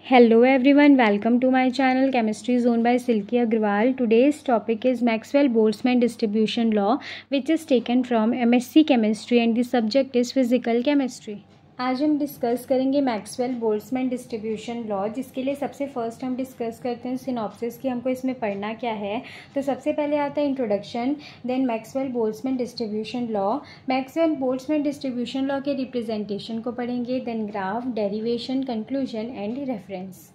Hello everyone, welcome to my channel Chemistry Zone by Silky Agrawal. Today's topic is Maxwell-Boltzmann distribution law, which is taken from MSc Chemistry and the subject is Physical Chemistry. आज हम discuss करेंगे Maxwell Boltzmann distribution law, जिसके लिए सबसे first हम discuss करते हैं synopsis कि हमको इसमें पढ़ना क्या है। तो सबसे पहले आता है introduction, then Maxwell Boltzmann distribution law. Maxwell Boltzmann distribution law के रिप्रेजेंटेशन को पढ़ेंगे, then graph, derivation, conclusion and reference.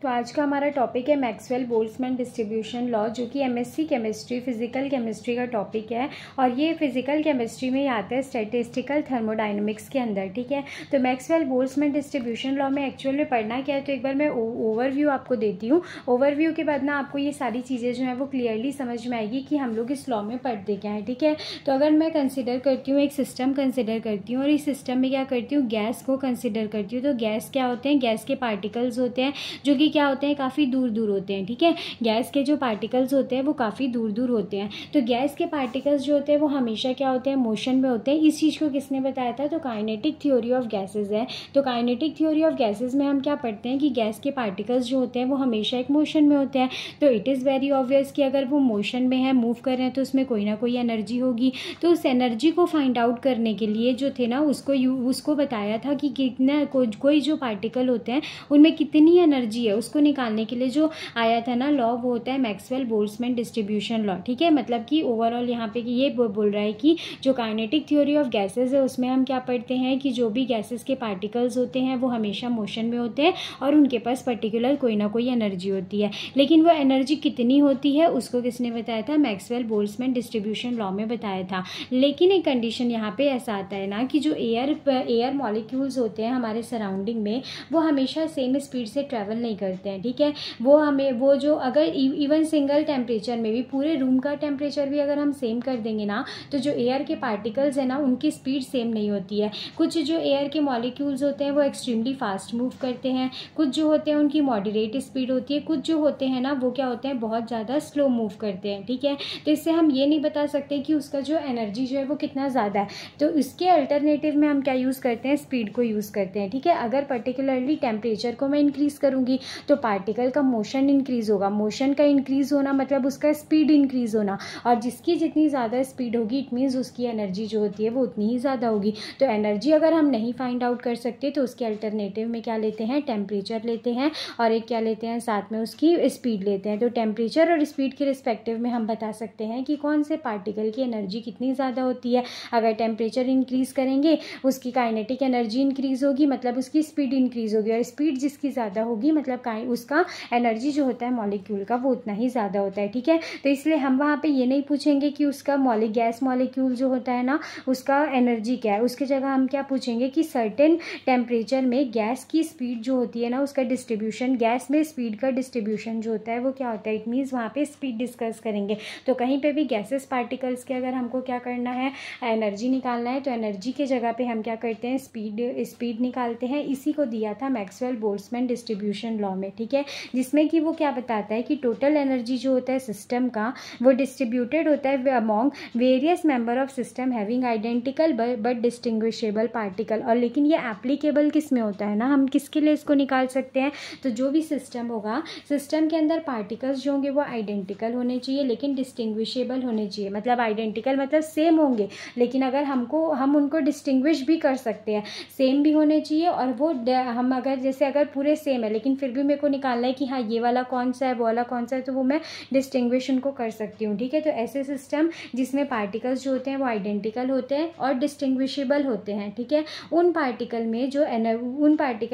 तो आज का हमारा टॉपिक है मैक्सवेल बोल्ट्जमैन डिस्ट्रीब्यूशन लॉ, जो कि एमएससी केमिस्ट्री फिजिकल केमिस्ट्री का टॉपिक है और ये फिजिकल केमिस्ट्री में ही आता है स्टैटिस्टिकल थर्मोडायनेमिक्स के अंदर। ठीक है, तो मैक्सवेल बोल्ट्जमैन डिस्ट्रीब्यूशन लॉ में एक्चुअल में पढ़ना क्या है, तो एक बार मैं ओवरव्यू आपको देती हूँ। ओवरव्यू के बाद ना आपको ये सारी चीज़ें जो है वो क्लियरली समझ में आएगी कि हम लोग इस लॉ में पढ़ते क्या है। ठीक है, तो अगर मैं कंसिडर करती हूँ, एक सिस्टम कंसिडर करती हूँ और इस सिस्टम में क्या करती हूँ, गैस को कंसिडर करती हूँ। तो गैस क्या होते हैं, गैस के पार्टिकल्स होते हैं जो कि क्या होते हैं, काफ़ी दूर दूर होते हैं। ठीक है, गैस के जो पार्टिकल्स होते हैं वो काफ़ी दूर दूर होते हैं। तो गैस के पार्टिकल्स जो होते हैं वो हमेशा क्या होते हैं, मोशन में होते हैं। इस चीज़ को किसने बताया था, तो काइनेटिक थ्योरी ऑफ गैसेज है। तो काइनेटिक थ्योरी ऑफ गैसेज में हम क्या पढ़ते हैं कि गैस के पार्टिकल्स जो होते हैं वो हमेशा एक मोशन में होते हैं। तो इट इज़ वेरी ऑब्वियस कि अगर वो मोशन में है, मूव कर रहे हैं, तो उसमें कोई ना कोई एनर्जी होगी। तो उस एनर्जी को फाइंड आउट करने के लिए जो थे ना, उसको बताया था कि कितना कोई जो पार्टिकल होते हैं उनमें कितनी एनर्जी है, उसको निकालने के लिए जो आया था ना लॉ, वो होता है मैक्सवेल बोल्ट्जमैन डिस्ट्रीब्यूशन लॉ। ठीक है, मतलब कि ओवरऑल यहाँ पे कि ये बोल रहा है कि जो काइनेटिक थ्योरी ऑफ गैसेस है उसमें हम क्या पढ़ते हैं कि जो भी गैसेस के पार्टिकल्स होते हैं वो हमेशा मोशन में होते हैं और उनके पास पर्टिकुलर कोई ना कोई एनर्जी होती है। लेकिन वो एनर्जी कितनी होती है उसको किसने बताया था, मैक्सवेल बोल्ट्जमैन डिस्ट्रीब्यूशन लॉ में बताया था। लेकिन एक कंडीशन यहाँ पे ऐसा आता है ना कि जो एयर मॉलिक्यूल्स होते हैं हमारे सराउंडिंग में, वो हमेशा सेम स्पीड से ट्रैवल नहीं करते हैं। ठीक है, वो जो अगर इवन सिंगल टेम्परेचर में भी, पूरे रूम का टेम्परेचर भी अगर हम सेम कर देंगे ना, तो जो एयर के पार्टिकल्स है ना उनकी स्पीड सेम नहीं होती है। कुछ जो एयर के मॉलिक्यूल्स होते हैं वो एक्सट्रीमली फास्ट मूव करते हैं, कुछ जो होते हैं उनकी मॉडरेट स्पीड होती है, कुछ जो होते हैं ना वो क्या होते हैं, बहुत ज़्यादा स्लो मूव करते हैं। ठीक है, तो इससे हम ये नहीं बता सकते कि उसका जो एनर्जी जो है वो कितना ज़्यादा है। तो इसके अल्टरनेटिव में हम क्या यूज़ करते हैं, स्पीड को यूज़ करते हैं। ठीक है, अगर पर्टिकुलरली टेम्परेचर को मैं इंक्रीज़ करूँगी तो पार्टिकल का मोशन इंक्रीज होगा। मोशन का इंक्रीज होना मतलब उसका स्पीड इंक्रीज होना, और जिसकी जितनी ज़्यादा स्पीड होगी इट मीन्स उसकी एनर्जी जो होती है वो उतनी ही ज़्यादा होगी। तो एनर्जी अगर हम नहीं फाइंड आउट कर सकते तो उसके अल्टरनेटिव में क्या लेते हैं, टेम्परेचर लेते हैं और एक क्या लेते हैं, साथ में उसकी स्पीड लेते हैं। तो टेम्परेचर और स्पीड के रिस्पेक्टिव में हम बता सकते हैं कि कौन से पार्टिकल की एनर्जी कितनी ज़्यादा होती है। अगर टेम्परेचर इंक्रीज़ करेंगे उसकी काइनेटिक एनर्जी इंक्रीज़ होगी, मतलब उसकी स्पीड इंक्रीज़ होगी, और स्पीड जिसकी ज़्यादा होगी मतलब उसका एनर्जी जो होता है मॉलिक्यूल का वो उतना ही ज़्यादा होता है। ठीक है, तो इसलिए हम वहाँ पे ये नहीं पूछेंगे कि उसका गैस मॉलिक्यूल जो होता है ना उसका एनर्जी क्या है, उसकी जगह हम क्या पूछेंगे कि सर्टेन टेम्परेचर में गैस की स्पीड जो होती है ना उसका डिस्ट्रीब्यूशन, गैस में स्पीड का डिस्ट्रीब्यूशन जो होता है वो क्या होता है। इट मीन्स वहाँ पे स्पीड डिस्कस करेंगे। तो कहीं पे भी गैसेस पार्टिकल्स के अगर हमको क्या करना है, एनर्जी निकालना है, तो एनर्जी के जगह पे हम क्या करते हैं, स्पीड निकालते हैं। इसी को दिया था मैक्सवेल बोल्ट्जमैन डिस्ट्रीब्यूशन लॉ में। ठीक है, जिसमें कि वो क्या बताता है कि टोटल एनर्जी जो होता है सिस्टम का वो डिस्ट्रीब्यूटेड होता है among various member of system having identical but distinguishable particle. और लेकिन ये एप्लीकेबल किस में होता है ना, हम किसके लिए इसको निकाल सकते हैं, तो जो भी सिस्टम होगा, सिस्टम के अंदर पार्टिकल्स जो होंगे वो आइडेंटिकल होने चाहिए लेकिन डिस्टिंग्विशेबल होने चाहिए। मतलब आइडेंटिकल मतलब सेम होंगे, लेकिन अगर हम उनको डिस्टिंग्विश भी कर सकते हैं, सेम भी होने चाहिए। और वो हम अगर पूरे सेम है लेकिन फिर भी मेरे को निकालना है कि हाँ ये वाला कौन सा है वो वाला कौन सा है, तो वो मैं डिस्टिंग्विश उनको कर सकती हूँ। ठीक है, तो ऐसे सिस्टम जिसमें पार्टिकल्स जो होते हैं वो आइडेंटिकल होते हैं और डिस्टिंग्विशेबल होते हैं। ठीक है, उन पार्टिकल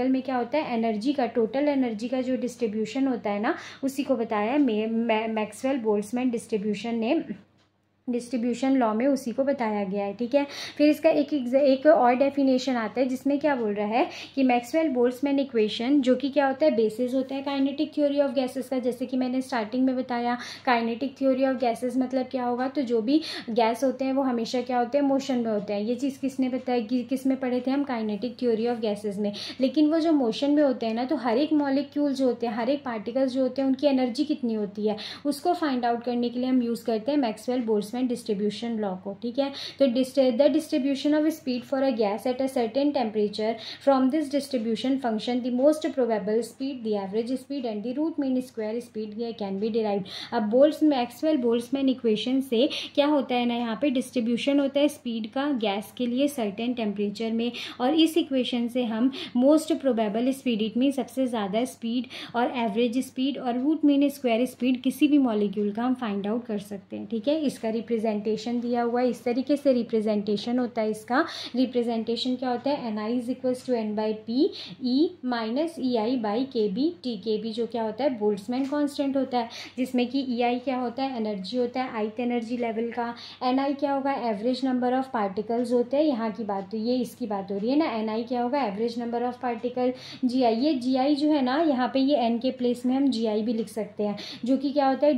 में क्या होता है, एनर्जी का, टोटल एनर्जी का जो डिस्ट्रीब्यूशन होता है ना उसी को बताया मैक्सवेल बोल्ट्जमैन डिस्ट्रीब्यूशन लॉ में, उसी को बताया गया है। ठीक है, फिर इसका एक और डेफिनेशन आता है जिसमें क्या बोल रहा है कि मैक्सवेल बोल्ट्जमैन इक्वेशन, जो कि क्या होता है, बेसिस होता है काइनेटिक थ्योरी ऑफ गैसेस का। जैसे कि मैंने स्टार्टिंग में बताया, काइनेटिक थ्योरी ऑफ गैसेस मतलब क्या होगा, तो जो भी गैस होते हैं वो हमेशा क्या होते हैं, मोशन में होते हैं। ये चीज़ किसने बताया, किस में पढ़े थे हम, काइनेटिक थ्योरी ऑफ गैसेस में। लेकिन वो जो मोशन में होते हैं ना, तो हर एक मॉलिक्यूल जो होते हैं, हर एक पार्टिकल्स जो होते हैं, उनकी एनर्जी कितनी होती है उसको फाइंड आउट करने के लिए हम यूज़ करते हैं Maxwell Boltzmann Boltzmann distribution law को, ठीक है। तो the distribution of speed for a gas at a certain temperature, from this distribution function the most probable speed, the average speed and the root mean square speed can be derived. अब Maxwell Boltzmann equation से क्या होता है ना, यहाँ पे distribution होता है स्पीड का गैस के लिए सर्टेन टेम्परेचर में, और इस इक्वेशन से हम most probable speed, it mean सबसे ज़्यादा स्पीड, और एवरेज स्पीड और रूट मीन स्क्वायर स्पीड किसी भी मॉलिक्यूल का हम फाइंड आउट कर सकते हैं, ठीक है। इसका रिप्रेजेंटेशन दिया हुआ है, इस तरीके से रिप्रेजेंटेशन होता है। इसका रिप्रेजेंटेशन क्या होता है, NI is equals to N/P E minus EI/KB T। KB जो क्या होता है, बोल्ट्जमैन कांस्टेंट होता है, जिसमें कि EI क्या होता है, एनर्जी होता है, ith एनर्जी लेवल का। NI क्या होगा, एवरेज नंबर ऑफ पार्टिकल्स होते हैं, यहाँ की बात तो ये इसकी बात हो रही है ना। NI क्या होगा, average number of particle. GI, ये GI जो है ना, यहाँ पे ये N के प्लेस में हम GI भी लिख सकते हैं, जो कि क्या होता है,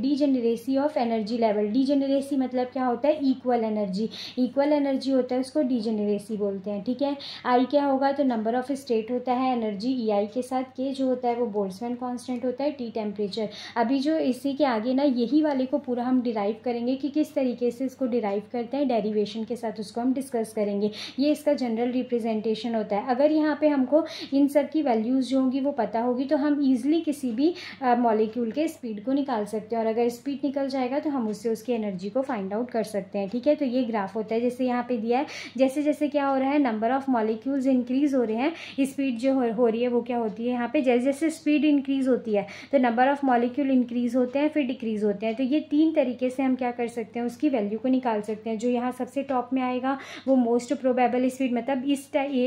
degeneracy of energy level. Degeneracy मतलब क्या होता है, इक्वल एनर्जी, इक्वल एनर्जी होता है, उसको डीजेनरेसी बोलते हैं, ठीक है। I क्या होगा, तो नंबर ऑफ स्टेट होता है एनर्जी EI के साथ। K जो होता है वो बोल्ट्जमैन कांस्टेंट होता है। T temperature. अभी जो इसी के आगे ना, यही वाले को पूरा हम डिराइव करेंगे कि किस तरीके से इसको डिराइव करते हैं, डेरिवेशन के साथ उसको हम डिस्कस करेंगे। ये इसका जनरल रिप्रेजेंटेशन होता है। अगर यहाँ पे हमको इन सब की वैल्यूज़ जो होंगी वो पता होगी तो हम ईजिली किसी भी मॉलिक्यूल के स्पीड को निकाल सकते हैं, और अगर स्पीड निकल जाएगा तो हम उससे उसकी एनर्जी को फाइंड आउट कर सकते हैं, ठीक है। तो ये ग्राफ होता है, जैसे यहाँ पे दिया है, जैसे जैसे क्या हो रहा है, नंबर ऑफ मॉलिक्यूल्स इंक्रीज हो रहे हैं, स्पीड जो हो रही है वो क्या होती है, यहाँ पे जैसे जैसे स्पीड इंक्रीज होती है तो नंबर ऑफ मॉलिक्यूल इंक्रीज होते हैं, फिर डिक्रीज होते हैं। तो ये तीन तरीके से हम क्या कर सकते हैं, उसकी वैल्यू को निकाल सकते हैं। जो यहाँ सबसे टॉप में आएगा वो मोस्ट प्रोबेबल स्पीड, मतलब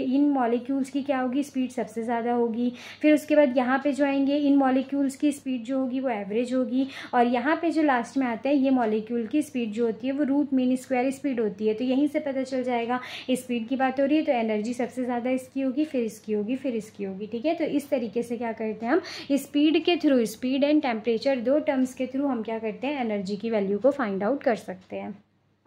इन मॉलिक्यूल्स की क्या होगी, स्पीड सबसे ज़्यादा होगी। फिर उसके बाद यहाँ पे जो आएंगे, इन मॉलिक्यूल्स की स्पीड जो होगी वो एवरेज होगी, और यहाँ पे जो लास्ट में आता है, ये मॉलिक्यूल की स्पीड जो होती है वो रूट मीन स्क्वायर स्पीड होती है। तो यहीं से पता चल जाएगा, स्पीड की बात हो रही है तो एनर्जी सबसे ज़्यादा इसकी होगी, फिर इसकी होगी, फिर इसकी होगी, ठीक है। तो इस तरीके से क्या करते हैं हम, स्पीड के थ्रू, स्पीड एंड टेम्परेचर दो टर्म्स के थ्रू हम क्या करते हैं, एनर्जी की वैल्यू को फाइंड आउट कर सकते हैं।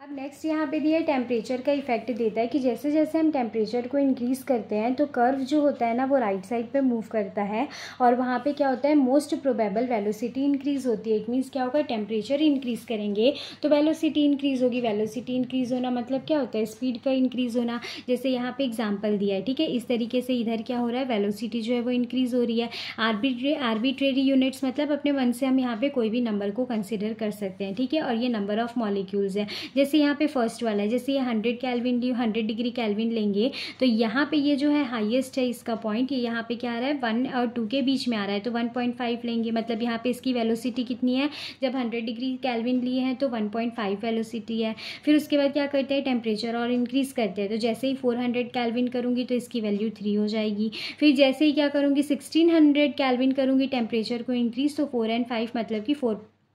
अब नेक्स्ट यहाँ पे दिया टेम्परेचर का इफेक्ट देता है कि जैसे जैसे हम टेम्परेचर को इंक्रीज़ करते हैं तो कर्व जो होता है ना वो राइट साइड पे मूव करता है, और वहाँ पे क्या होता है, मोस्ट प्रोबेबल वेलोसिटी इंक्रीज़ होती है। इट मीन्स क्या होगा, टेम्परेचर इंक्रीज़ करेंगे तो वेलोसिटी इंक्रीज़ होगी। वेलोसिटी इंक्रीज़ होना मतलब क्या होता है, स्पीड का इंक्रीज़ होना। जैसे यहाँ पे एग्जाम्पल दिया है, ठीक है। इस तरीके से इधर क्या हो रहा है, वेलोसिटी जो है वो इंक्रीज़ हो रही है। आर्बिट्रेरी यूनिट्स मतलब अपने मन से हम यहाँ पे कोई भी नंबर को कंसिडर कर सकते हैं, ठीक है। और ये नंबर ऑफ मॉलिक्यूल्स है, जैसे यहाँ पे फर्स्ट वाला है, जैसे ये 100 केल्विन 100 डिग्री केल्विन लेंगे तो यहाँ पे ये जो है हाईएस्ट है इसका पॉइंट, ये यहाँ पे क्या आ रहा है, 1 और 2 के बीच में आ रहा है, तो 1.5 लेंगे। मतलब यहाँ पे इसकी वेलोसिटी कितनी है, जब 100 डिग्री केल्विन लिए हैं तो 1.5 वेलोसिटी है। फिर उसके बाद क्या करते हैं, टेम्परेचर और इंक्रीज़ करते हैं, तो जैसे ही 400 केल्विन करूँगी तो इसकी वैल्यू 3 हो जाएगी। फिर जैसे ही क्या करूँगी, 1600 केल्विन करूँगी टेम्परेचर को इंक्रीज़, तो 4 और 5 मतलब कि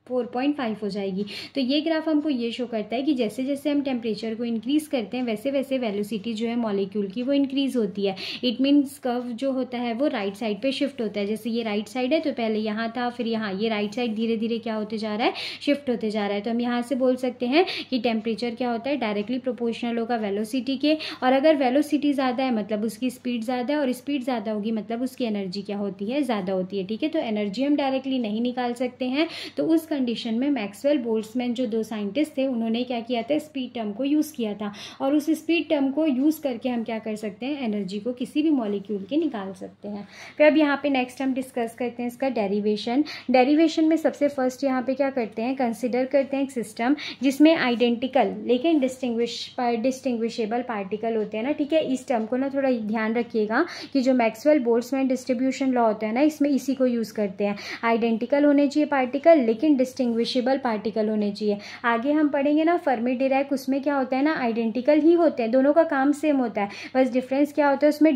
4.5 हो जाएगी। तो ये ग्राफ हमको ये शो करता है कि जैसे जैसे हम टेम्परेचर को इंक्रीज़ करते हैं वैसे वैसे वेलोसिटी जो है मॉलिक्यूल की वो इंक्रीज़ होती है। इट मीन्स कर्व जो होता है वो राइट साइड पे शिफ्ट होता है। जैसे ये राइट साइड है तो पहले यहाँ था, फिर यहाँ, ये राइट साइड धीरे धीरे क्या होते जा रहा है, शिफ्ट होते जा रहा है। तो हम यहाँ से बोल सकते हैं कि टेम्परेचर क्या होता है, डायरेक्टली प्रोपोर्शनल होगा वेलोसिटी के, और अगर वेलोसिटी ज़्यादा है मतलब उसकी स्पीड ज़्यादा है, और स्पीड ज़्यादा होगी मतलब उसकी एनर्जी क्या होती है, ज़्यादा होती है, ठीक है। तो एनर्जी हम डायरेक्टली नहीं निकाल सकते हैं, तो उस कंडीशन में मैक्सवेल बोल्ट्जमैन जो दो साइंटिस्ट थे उन्होंने क्या किया था, स्पीड टर्म को यूज़ किया था, और उस स्पीड टर्म को यूज़ करके हम क्या कर सकते हैं, एनर्जी को किसी भी मॉलिक्यूल के निकाल सकते हैं। फिर अब यहाँ पे नेक्स्ट हम डिस्कस करते हैं इसका डेरिवेशन। डेरिवेशन में सबसे फर्स्ट यहाँ पे क्या करते हैं, कंसिडर करते हैं एक सिस्टम जिसमें आइडेंटिकल लेकिन डिस्टिंग्विशेबल पार्टिकल होते हैं ना, ठीक है। इस टर्म को ना थोड़ा ध्यान रखिएगा कि जो मैक्सवेल बोल्ट्जमैन डिस्ट्रीब्यूशन लॉ होता है ना, इसमें इसी को यूज़ करते हैं। आइडेंटिकल होने चाहिए पार्टिकल लेकिन डिस्टिंग्विशेबल पार्टिकल होने चाहिए। आगे हम पढ़ेंगे ना फर्मी डिराक, उसमें क्या होता है ना, आइडेंटिकल ही होते हैं, दोनों का काम सेम होता है, बस डिफरेंस क्या होता है उसमें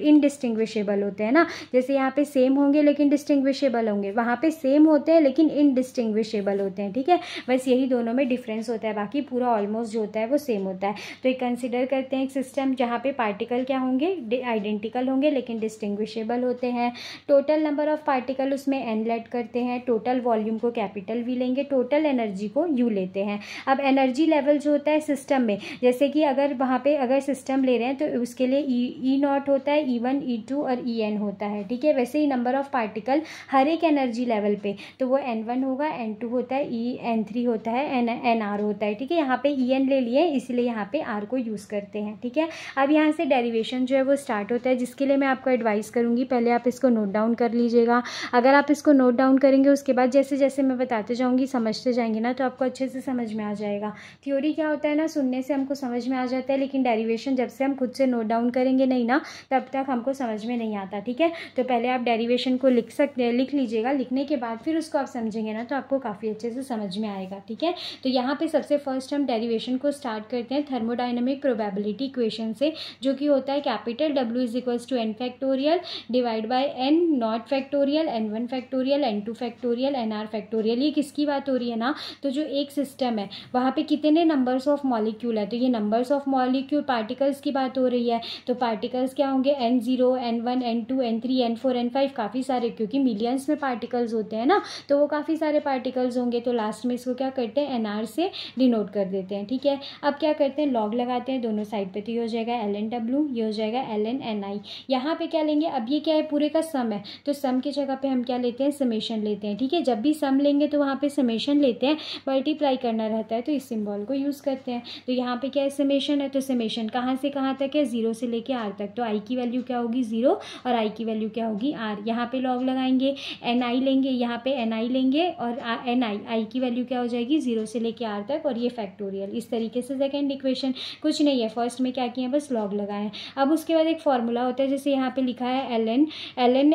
इनडिस्टिंग्विशेबल होते हैं ना। जैसे यहाँ पे सेम होंगे लेकिन डिस्टिंग्विशेबल होंगे, वहाँ पे सेम होते हैं लेकिन इनडिस्टिंग्विशेबल होते हैं, ठीक है। बस यही दोनों में डिफरेंस होता है, बाकी पूरा ऑलमोस्ट जो होता है वो सेम होता है। तो एक कंसिडर करते हैं एक सिस्टम जहाँ पे पार्टिकल क्या होंगे, आइडेंटिकल होंगे लेकिन डिस्टिंग्विशेबल होते हैं। टोटल नंबर ऑफ पार्टिकल उसमें n लेट करते हैं, टोटल टोटल वॉल्यूम को कैपिटल वी लेंगे, टोटल एनर्जी को यू लेते हैं। अब एनर्जी लेवल जो होता है सिस्टम में, जैसे कि अगर वहाँ पे अगर सिस्टम ले रहे हैं तो उसके लिए ई नॉट होता है, E1 E2 और En होता है, ठीक है। वैसे ही नंबर ऑफ पार्टिकल हर एक एनर्जी लेवल पे, तो वो N1 होगा, N2 होता है, N3 होता है, Nr होता है, ठीक है। यहाँ पे En ले लिए इसलिए यहाँ पे R को यूज़ करते हैं, ठीक है। अब यहाँ से डेरिवेशन जो है वो स्टार्ट होता है, जिसके लिए मैं आपको एडवाइस करूँगी पहले आप इसको नोट डाउन कर लीजिएगा। अगर आप इसको नोट डाउन करेंगे उसके बाद जैसे जैसे मैं बताते जाऊँगी समझते जाएंगे ना, तो आपको अच्छे से समझ में आ जाएगा। थ्योरी क्या होता है ना, सुनने से हमको समझ में आ जाता है, लेकिन डेरिवेशन जब से हम खुद से नोट डाउन करेंगे नहीं ना, तब तक हमको समझ में नहीं आता, ठीक है। तो पहले आप डेरिवेशन को लिख लीजिएगा, लिखने के बाद फिर उसको आप समझेंगे ना तो आपको काफ़ी अच्छे से समझ में आएगा, ठीक है। तो यहाँ पे सबसे फर्स्ट हम डेरिवेशन को स्टार्ट करते हैं थर्मोडाइनमिक प्रोबेबिलिटी इक्वेशन से, जो कि होता है capital W = n factorial divide by n not factorial, n1 factorial, n2 factorial, nr factorial. ये किसकी बात हो रही है ना, तो जो एक सिस्टम है वहाँ पे कितने नंबर्स ऑफ मॉलिक्यूल है, तो ये नंबर्स ऑफ मॉलिक्यूल पार्टिकल्स की बात हो रही है। तो पार्टिकल्स क्या होंगे, N0, N1, N2, N3, N4, N5, काफ़ी सारे, क्योंकि मिलियंस में पार्टिकल्स होते हैं ना, तो वो काफ़ी सारे पार्टिकल्स होंगे। तो लास्ट में इसको क्या करते हैं, NR से डिनोट कर देते हैं, ठीक है। अब क्या करते हैं, लॉग लगाते हैं दोनों साइड पे, तो ये हो जाएगा ln W, ये हो जाएगा ln NI। यहाँ पे क्या लेंगे, अब ये क्या है, पूरे का सम है, तो सम की जगह पे हम क्या लेते हैं, समेशन लेते हैं, ठीक है। जब भी सम लेंगे तो वहाँ पे समेशन लेते हैं, मल्टीप्लाई करना रहता है तो इस सिंबल को यूज़ करते हैं। तो यहाँ पे क्या है, समेशन है, तो समेशन कहाँ से कहाँ तक है, 0 से लेके R तक, तो I की वैल्यू क्या होगी 0 और I की वैल्यू क्या होगी R। यहाँ पे लॉग लगाएंगे, NI लेंगे, यहाँ पे NI लेंगे और NI I की वैल्यू क्या हो जाएगी 0 से लेके R तक, और ये फैक्टोरियल। इस तरीके से सेकेंड इक्वेशन, कुछ नहीं है, फर्स्ट में क्या किया है, बस लॉग लगाए। अब उसके बाद एक फॉर्मूला होता है, जैसे यहाँ पे लिखा है ln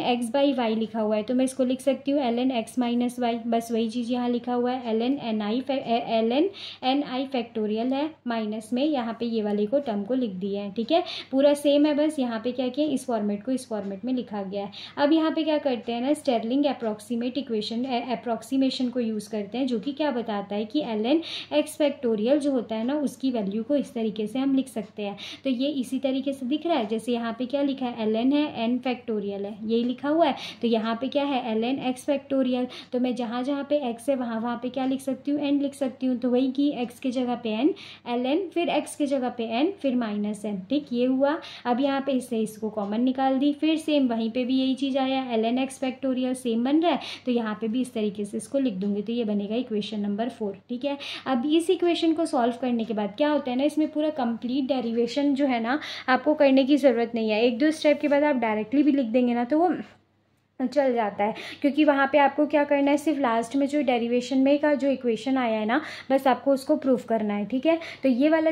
x/y लिखा हुआ है, तो मैं इसको लिख सकती हूँ ln x - y, बस वही चीज़ यहाँ लिखा हुआ है, ln ni फैक्टोरियल है, माइनस में यहाँ पे ये वाले को टर्म को लिख दिया है, ठीक है। पूरा सेम है, बस यहाँ पे क्या किया, इस फॉर्मेट को इस फॉर्मेट में लिखा गया है। अब यहाँ पे क्या करते हैं ना, स्टेरलिंग अप्रोक्सीमेशन को यूज़ करते हैं, जो कि क्या बताता है कि ln x फैक्टोरियल जो होता है ना, उसकी वैल्यू को इस तरीके से हम लिख सकते हैं। तो ये इसी तरीके से दिख रहा है, जैसे यहाँ पे क्या लिखा है, ln है, n फैक्टोरियल है, यही लिखा हुआ है। तो यहाँ पे क्या है, ln x फैक्टोरियल, तो मैं जहाँ जहाँ पे x है वहाँ पे क्या लिख सकती हूँ, n लिख सकती हूँ। तो वही कि x की जगह पे n, ln फिर x की जगह पे n, फिर -n, ठीक, ये हुआ। अब यहाँ पे इससे इसको कॉमन निकाल दी, फिर सेम वहीं पे भी यही चीज़ आया, ln x फैक्टोरियल सेम बन रहा है, तो यहाँ पे भी इस तरीके से इसको लिख दूंगी, तो ये बनेगा इक्वेशन नंबर 4, ठीक है। अब इस इक्वेशन को सॉल्व करने के बाद क्या होता है ना, इसमें पूरा कंप्लीट डेरिवेशन जो है ना आपको करने की ज़रूरत नहीं है, 1-2 स्टेप के बाद आप डायरेक्टली भी लिख देंगे ना तो वो चल जाता है, क्योंकि वहाँ पे आपको क्या करना है, सिर्फ लास्ट में जो डेरिवेशन में का जो इक्वेशन आया है ना, बस आपको उसको प्रूफ करना है, ठीक है। तो ये वाला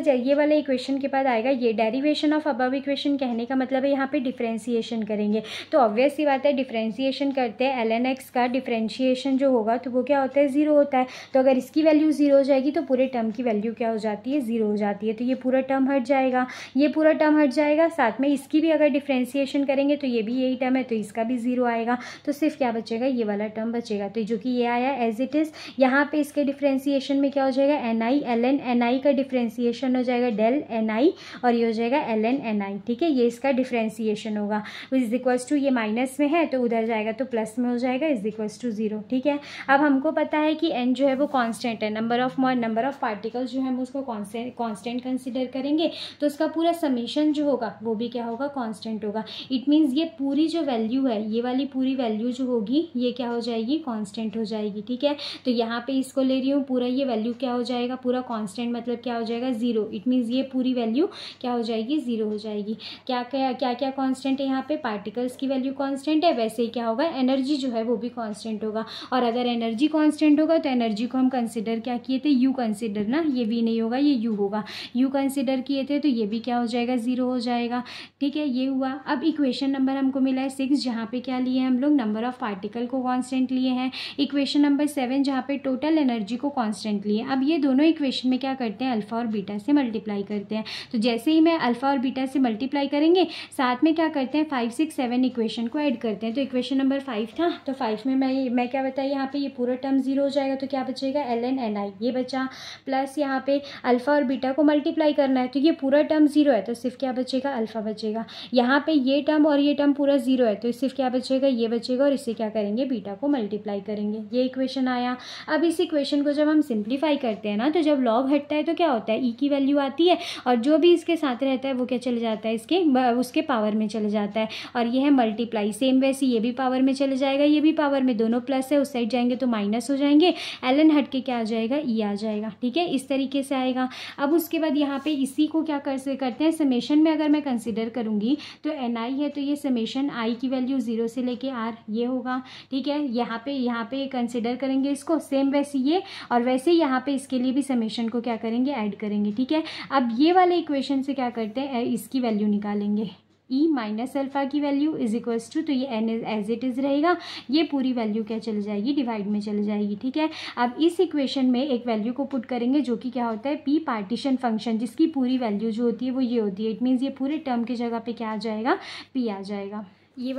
इक्वेशन के बाद आएगा ये डेरिवेशन ऑफ अबव इक्वेशन, कहने का मतलब है यहाँ पे डिफरेंशिएशन करेंगे। तो ऑब्वियस सी बात है, डिफरेंशिएशन करते हैं ln x का डिफरेंशिएशन जो होगा तो वो क्या होता है, 0 होता है। तो अगर इसकी वैल्यू 0 हो जाएगी तो पूरे टर्म की वैल्यू क्या हो जाती है, 0 हो जाती है। तो ये पूरा टर्म हट जाएगा, ये पूरा टर्म हट जाएगा, साथ में इसकी भी अगर डिफरेंशिएशन करेंगे तो ये भी यही टर्म है, तो इसका भी 0 आएगा, तो सिर्फ क्या बचेगा, ये वाला टर्म बचेगा। तो जो कि ये आया एज इट इज, यहाँ पे इसके डिफरेंशिएशन में क्या हो जाएगा, ni ln ni का डिफरेंशिएशन हो जाएगा del ni, और ये हो जाएगा ln ni, ठीक है। ये इसका डिफरेंशिएशन होगा, इज इक्वल्स टू, ये माइनस में है तो उधर जाएगा तो प्लस में हो जाएगा, इज इक्वल्स टू 0, ठीक है। अब हमको पता है कि n जो है वो कांस्टेंट है, नंबर ऑफ पार्टिकल्स जो है हम उसको कांस्टेंट कंसिडर करेंगे, तो उसका पूरा समेशन जो होगा वो भी क्या होगा, कांस्टेंट होगा। इट मीन्स ये पूरी जो वैल्यू है, ये वाली पूरी वैल्यू जो होगी ये क्या हो जाएगी, कांस्टेंट हो जाएगी, ठीक है। तो यहाँ पे इसको ले रही हूँ, पूरा ये वैल्यू क्या हो जाएगा, पूरा कांस्टेंट मतलब क्या हो जाएगा, 0। इट मीन्स ये पूरी वैल्यू क्या हो जाएगी, 0 हो जाएगी। क्या क्या कांस्टेंट है यहाँ पे, पार्टिकल्स की वैल्यू कांस्टेंट है, वैसे ही क्या होगा, एनर्जी जो है वो भी कांस्टेंट होगा। और अगर एनर्जी कांस्टेंट होगा तो एनर्जी को हम कंसिडर क्या किए थे, यू कंसिडर ना, ये भी नहीं होगा, ये यू होगा, यू कंसिडर किए थे, तो ये भी क्या हो जाएगा, 0 हो जाएगा, ठीक है। ये हुआ। अब इक्वेशन नंबर हमको मिला है 6, जहाँ पे क्या लिए हम लोग, नंबर ऑफ पार्टिकल को कांस्टेंट लिए हैं। इक्वेशन नंबर 7 जहाँ पे टोटल एनर्जी को कांस्टेंट लिए। अब ये दोनों इक्वेशन में क्या करते हैं, अल्फा और बीटा से मल्टीप्लाई करते हैं। तो जैसे ही मैं अल्फा और बीटा से मल्टीप्लाई करेंगे, साथ में क्या करते हैं, 5, 6, 7 इक्वेशन को ऐड करते हैं। तो इक्वेशन नंबर 5 था, तो 5 में मैं क्या बताया, यहाँ पे ये पूरा टर्म 0 हो जाएगा, तो क्या बचेगा, ln ni ये बचा, प्लस यहाँ पे अल्फा और बीटा को मल्टीप्लाई करना है, तो ये पूरा टर्म 0 है, तो सिर्फ क्या बचेगा, अल्फा बचेगा। यहाँ पे ये टर्म और ये टर्म पूरा 0 है, तो सिर्फ क्या बचेगा, ये बचेगा और इससे क्या करेंगे, बीटा को मल्टीप्लाई करेंगे। ये इक्वेशन आया। अब इस इक्वेशन को जब हम सिंप्लीफाई करते हैं ना, तो जब लॉग हटता है तो क्या होता है, ई की वैल्यू आती है और जो भी इसके साथ रहता है वो क्या चले जाता है, उसके पावर में चले जाता है। और ये है मल्टीप्लाई, सेम वैसे ये भी पावर में चले जाएगा, ये भी पावर में, दोनों प्लस है, उस साइड जाएंगे तो माइनस हो जाएंगे, ln हट के क्या आ जाएगा, ई आ जाएगा। ठीक है, इस तरीके से आएगा। अब उसके बाद यहाँ पे इसी को क्या करते हैं, समेशन में अगर मैं कंसिडर करूँगी तो ni है तो ये समेशन i की वैल्यू 0 से लेके r ये होगा। ठीक है, यहाँ पे कंसिडर करेंगे इसको, सेम वैसे ये, और वैसे यहाँ पे इसके लिए भी समेशन को क्या करेंगे, ऐड करेंगे। ठीक है, अब ये वाले इक्वेशन से क्या करते हैं, इसकी वैल्यू निकालेंगे, ई माइनस अल्फ़ा की वैल्यू इज इक्वल्स टू, तो ये एन एज इट इज़ रहेगा, ये पूरी वैल्यू क्या चली जाएगी, डिवाइड में चली जाएगी। ठीक है, अब इस इक्वेशन में एक वैल्यू को पुट करेंगे जो कि क्या होता है, पी पार्टीशन फंक्शन, जिसकी पूरी वैल्यू जो होती है वो ये होती है। इट मीन्स ये पूरे टर्म की जगह पे क्या आ जाएगा, पी आ जाएगा। ये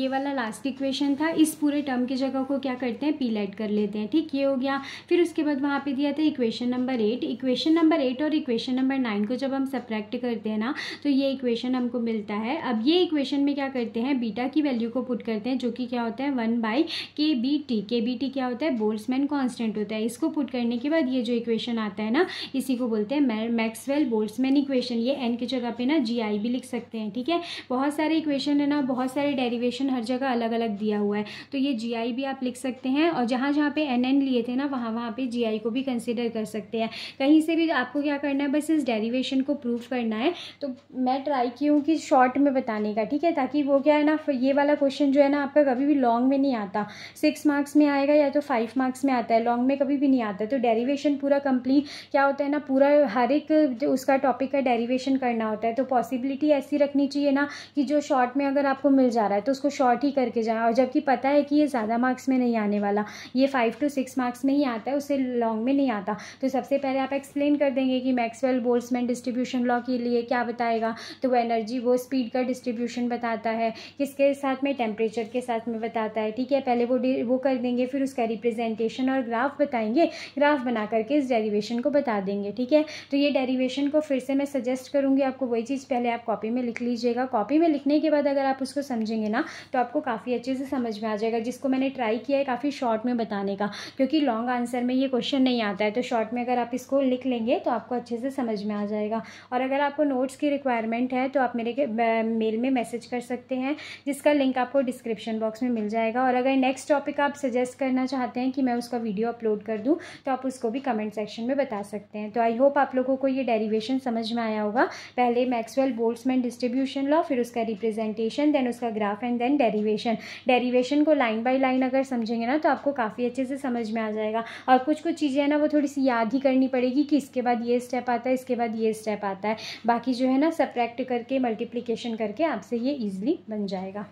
वाला लास्ट इक्वेशन था, इस पूरे टर्म की जगह को क्या करते हैं, पी लेट कर लेते हैं। ठीक, ये हो गया। फिर उसके बाद वहाँ पे दिया था इक्वेशन नंबर 8। इक्वेशन नंबर 8 और इक्वेशन नंबर 9 को जब हम सब्ट्रैक्ट करते हैं ना, तो ये इक्वेशन हमको मिलता है। अब ये इक्वेशन में क्या करते हैं, बीटा की वैल्यू को पुट करते हैं जो कि क्या होता है, 1/kBt। kBt क्या होता है, बोल्ट्जमैन कांस्टेंट होता है। इसको पुट करने के बाद ये जो इक्वेशन आता है ना, इसी को बोलते हैं मैक्सवेल बोल्ट्जमैन इक्वेशन। ये एन की जगह पे ना GI भी लिख सकते हैं। ठीक है, बहुत सारे इक्वेशन है ना, बहुत सारे डेरिवेशन हर जगह अलग अलग दिया हुआ है, तो ये GI भी आप लिख सकते हैं। और जहाँ जहाँ पे NN लिए थे ना, वहाँ पे GI को भी कंसिडर कर सकते हैं। कहीं से भी आपको क्या करना है, बस इस डेरिवेशन को प्रूव करना है। तो मैं ट्राई की हूँ कि शॉर्ट में बताने का, ठीक है, ताकि वो क्या है ना, ये वाला क्वेश्चन जो है ना आपका कभी भी लॉन्ग में नहीं आता। 6 मार्क्स में आएगा या तो 5 मार्क्स में आता है, लॉन्ग में कभी भी नहीं आता। तो डेरिवेशन पूरा कंप्लीट क्या होता है ना, पूरा हर एक उसका टॉपिक का डेरिवेशन करना होता है। तो पॉसिबिलिटी ऐसी रखनी चाहिए ना कि जो शॉर्ट में अगर आपको मिल जा रहा है तो उसको शॉर्ट ही करके जाए, और जबकि पता है कि ये ज़्यादा मार्क्स में नहीं आने वाला, ये 5 to 6 मार्क्स में ही आता है, उससे लॉन्ग में नहीं आता। तो सबसे पहले आप एक्सप्लेन कर देंगे कि मैक्सवेल बोल्ट्जमैन डिस्ट्रीब्यूशन लॉ के लिए क्या बताएगा, तो वो एनर्जी, वो स्पीड का डिस्ट्रीब्यूशन बताता है, किसके साथ में, टेम्परेचर के साथ में बताता है। ठीक है, पहले वो कर देंगे, फिर उसका रिप्रेजेंटेशन और ग्राफ बताएंगे, ग्राफ बना करके इस डेरिवेशन को बता देंगे। ठीक है, तो ये डेरिवेशन को फिर से मैं सजेस्ट करूँगी आपको, वही चीज़ पहले आप कॉपी में लिख लीजिएगा। कॉपी में लिखने के बाद अगर आप उसको समझेंगे ना, तो आपको काफ़ी अच्छे से समझ में आ जाएगा। जिसको मैंने ट्राई किया है काफ़ी शॉर्ट में बताने का, क्योंकि लॉन्ग आंसर में ये क्वेश्चन नहीं आता है, तो शॉर्ट में अगर आप इसको लिख लेंगे तो आपको अच्छे से समझ में आ जाएगा। और अगर आपको नोट्स की रिक्वायरमेंट है तो आप मेरे मेल में मैसेज कर सकते हैं, जिसका लिंक आपको डिस्क्रिप्शन बॉक्स में मिल जाएगा। और अगर नेक्स्ट टॉपिक आप सजेस्ट करना चाहते हैं कि मैं उसका वीडियो अपलोड कर दूँ, तो आप उसको भी कमेंट सेक्शन में बता सकते हैं। तो आई होप आप लोगों को ये डेरिवेशन समझ में आया होगा। पहले मैक्सवेल बोल्ट्जमैन डिस्ट्रीब्यूशन लॉ, फिर उसका रिप्रेजेंटेशन, देन उसका ग्राफ एंड देन डेरिवेशन को लाइन बाय लाइन अगर समझेंगे ना, तो आपको काफ़ी अच्छे से समझ में आ जाएगा। और कुछ चीज़ें हैं ना, वो थोड़ी सी याद ही करनी पड़ेगी कि इसके बाद ये स्टेप आता है, इसके बाद ये स्टेप आता है। बाकी जो है ना, सब्ट्रैक्ट करके, मल्टीप्लिकेशन करके आपसे ये ईजिली बन जाएगा।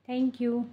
Thank you.